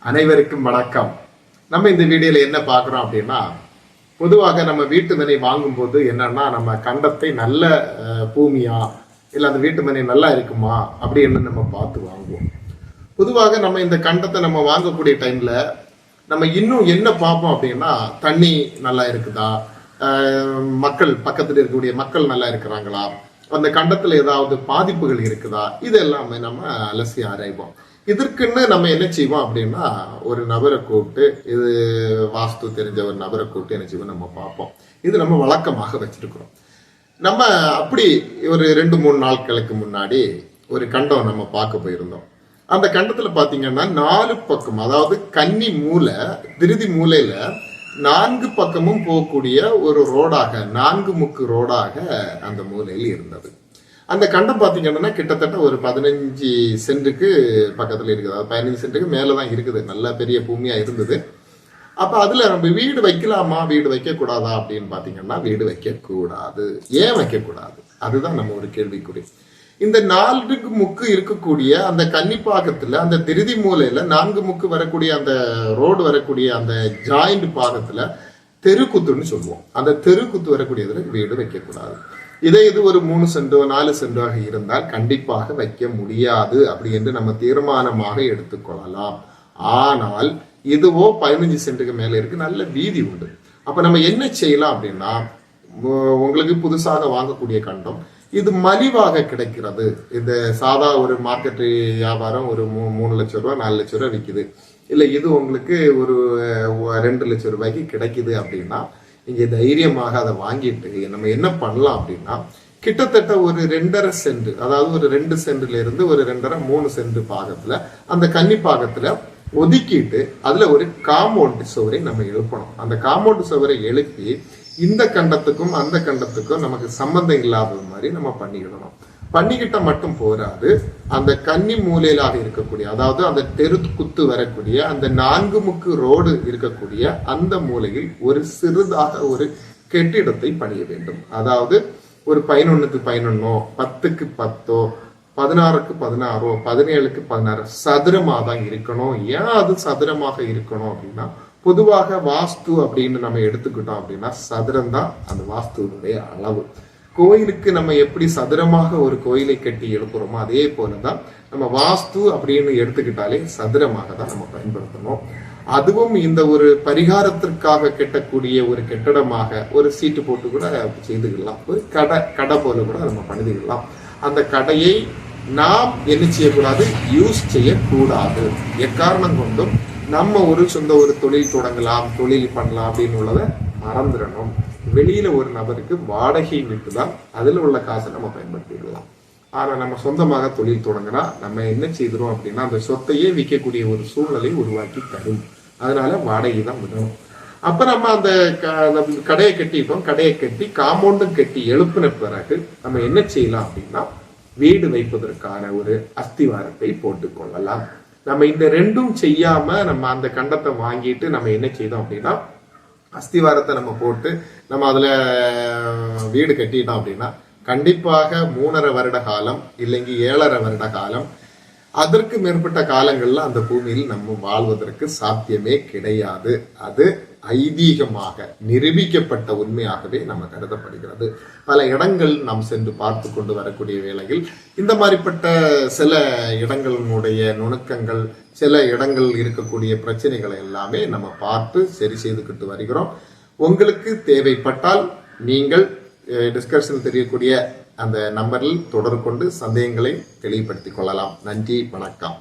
அனைவருக்கும் வணக்கம். நம்ம இந்த வீடியோல என்ன பார்க்குறோம் அப்படின்னா, பொதுவாக நம்ம வீட்டு மனை வாங்கும்போது என்னன்னா, நம்ம கண்டத்தை நல்ல பூமியா இல்லை அந்த வீட்டு மனை நல்லா இருக்குமா அப்படின்னு நம்ம பார்த்து வாங்குவோம். பொதுவாக நம்ம இந்த கண்டத்தை நம்ம வாங்கக்கூடிய டைம்ல நம்ம இன்னும் என்ன பார்ப்போம் அப்படின்னா, தண்ணி நல்லா இருக்குதா, மக்கள் பக்கத்தில் இருக்கக்கூடிய மக்கள் நல்லா இருக்கிறாங்களா, அந்த கண்டத்துல ஏதாவது பாதிப்புகள் இருக்குதா, இது எல்லாமே நம்ம அலசி ஆராய்வோம். இதற்குன்னு நம்ம என்ன செய்வோம் அப்படின்னா, ஒரு நபரை கூப்பிட்டு, இது வாஸ்து தெரிஞ்ச ஒரு நபரை கூப்பிட்டு என்ன செய்வோம் நம்ம பார்ப்போம். இது நம்ம வழக்கமாக வச்சிருக்கிறோம். நம்ம அப்படி ஒரு 2-3 நாட்களுக்கு முன்னாடி ஒரு கண்டம் நம்ம பார்க்க போயிருந்தோம். அந்த கண்டத்துல பாத்தீங்கன்னா 4 பக்கம், அதாவது கன்னி மூலை திருதி மூலையில 4 பக்கமும் போகக்கூடிய ஒரு ரோடாக, 4 முக்கு ரோடாக அந்த மூலையில் இருந்தது. அந்த கண்டம் பாத்தீங்கன்னா கிட்டத்தட்ட ஒரு 15 சென்ட்டுக்கு பக்கத்துல இருக்குது. அதாவது 15 சென்ட்டுக்கு மேலதான் இருக்குது. நல்ல பெரிய பூமியா இருந்தது. அப்ப அதுல நம்ம வீடு வைக்கலாமா, வீடு வைக்க கூடாதா அப்படின்னு பாத்தீங்கன்னா, வீடு வைக்க கூடாது. ஏன் வைக்க கூடாது, அதுதான் நம்ம ஒரு கேள்விக்குறி. இந்த 4 முக்கு இருக்கக்கூடிய அந்த கன்னிப்பாகத்துல, அந்த திருதி மூலையில 4 முக்கு வரக்கூடிய அந்த ரோடு வரக்கூடிய அந்த ஜாயிண்ட் பாகத்துல தெருக்குத்துன்னு சொல்லுவோம். அந்த தெருக்குத்து வரக்கூடியதுல வீடு வைக்க கூடாது. இது ஒரு 3 சென்டோ 4 சென்டாக இருந்தால் கண்டிப்பாக வைக்க முடியாது அப்படி என்று நம்ம தீர்மானமாக எடுத்துக்கொள்ளலாம். ஆனால் இதுவோ 15 சென்ட்டுக்கு மேல இருக்கு, நல்ல வீதி உண்டு. அப்ப நம்ம என்ன செய்யலாம் அப்படின்னா, உங்களுக்கு புதுசாக வாங்கக்கூடிய கண்டம் இது மலிவாக கிடைக்கிறது. இந்த சாதா ஒரு மார்க்கெட் வியாபாரம் ஒரு 3 லட்சம் ரூபாய் 4 லட்சம் ரூபாய் விற்குது, இல்லை இது உங்களுக்கு ஒரு 2 லட்சம் ரூபாய்க்கு கிடைக்குது அப்படின்னா, நீங்க தைரியமாக அதை வாங்கிட்டு நம்ம என்ன பண்ணலாம் அப்படின்னா, கிட்டத்தட்ட ஒரு 2.5 சென்ட், அதாவது ஒரு 2 சென்ட்ல இருந்து ஒரு 2.5 3 சென்ட் பாகத்துல அந்த கன்னி பாகத்துல ஒதுக்கிட்டு அதுல ஒரு காம்பவுண்ட் சுவரை நம்ம எழுப்பணும். அந்த காம்பவுண்ட் சுவரை எழுப்பி இந்த கண்டத்துக்கும் அந்த கண்டத்துக்கும் நமக்கு சம்பந்தம் இல்லாத மாதிரி நம்ம பண்ணிக்கிடணும். பண்ணிக்கிட்ட மட்டும் போராது, அந்த கன்னி மூலையிலாக இருக்கக்கூடிய, அதாவது அந்த தெரு குத்து வரக்கூடிய அந்த 4 முக்கு ரோடு இருக்கக்கூடிய அந்த மூலையில் ஒரு சிறிதாக ஒரு கெட்டிடத்தை பணிய வேண்டும். அதாவது ஒரு 11க்கு 11, 10க்கு 10, 16க்கு 16, 17க்கு 16 சதுரமா தான் இருக்கணும். ஏன் அது சதுரமாக இருக்கணும் அப்படின்னா, பொதுவாக வாஸ்து அப்படின்னு நம்ம எடுத்துக்கிட்டோம் அப்படின்னா சதுரம் தான் அந்த வாஸ்துவனுடைய அளவு. கோயிலுக்கு நம்ம எப்படி சதுரமாக ஒரு கோயிலை கட்டி எழுப்புறோமோ அதே போலதான் நம்ம வாஸ்து அப்படின்னு எடுத்துக்கிட்டாலே சதுரமாக தான் நம்ம பயன்படுத்தணும். அதுவும் இந்த ஒரு பரிகாரத்திற்காக கட்டக்கூடிய ஒரு கெட்டிடமாக ஒரு சீட்டு போட்டு கூட செய்துக்கலாம். ஒரு கடை போல கூட நம்ம பண்ணிக்கலாம். அந்த கடையை நாம் என்ன செய்யக்கூடாது, யூஸ் செய்யக்கூடாது. எக்காரணம் கொண்டும் நம்ம ஒரு சொந்த ஒரு தொழில் தொடங்கலாம், தொழில் பண்ணலாம் அப்படின்னு உள்ளதை மறந்துடணும். வெளியில ஒரு நபருக்கு வாடகை விட்டு தான் அதுல உள்ள காசை நம்ம பயன்படுத்திக்கலாம். ஆனா நம்ம சொந்தமாக தொழில் தொடங்கினா நம்ம என்ன செய்கிறோம் அப்படின்னா, அந்த சொத்தையே விற்கக்கூடிய ஒரு சூழ்நிலை உருவாக்கி தரும். அதனால வாடகை தான் விடணும். அப்ப நம்ம அந்த கடையை கட்டிட்டோம், கடையை கட்டி காம்பவுண்டும் கட்டி எழுப்பின பிறகு நம்ம என்ன செய்யலாம் அப்படின்னா, வீடு வைப்பதற்கான ஒரு அஸ்திவாரத்தை போட்டுக் கொள்ளலாம். நம்ம இந்த 2ம் செய்யாம நம்ம அந்த கண்டத்தை வாங்கிட்டு நம்ம என்ன செய்தோம் அப்படின்னா, அஸ்திவாரத்தை நம்ம போட்டு நம்ம அதுல வீடு கட்டிட்டோம் அப்படின்னா கண்டிப்பாக 3.5 வருட காலம் இல்லைங்க 7.5 வருட காலம், அதற்கு மேற்பட்ட காலங்கள்ல அந்த பூமியில் நம்ம வாழ்வதற்கு சாத்தியமே கிடையாது. அது ஐதீகமாக நிரூபிக்கப்பட்ட உண்மையாகவே நம்ம கருதப்படுகிறது. பல இடங்கள் நாம் சென்று பார்த்து கொண்டு வரக்கூடிய வேளையில் இந்த மாதிரிப்பட்ட சில இடங்களினுடைய நுணுக்கங்கள், சில இடங்கள் இருக்கக்கூடிய பிரச்சனைகளை எல்லாமே நம்ம பார்த்து சரி செய்துக்கிட்டு வருகிறோம். உங்களுக்கு தேவைப்பட்டால் நீங்கள் டிஸ்கஷன் தெரியக்கூடிய அந்த நம்பரில் தொடர்பு கொண்டு சந்தேகங்களை தெளிவுபடுத்திக் கொள்ளலாம். நன்றி, வணக்கம்.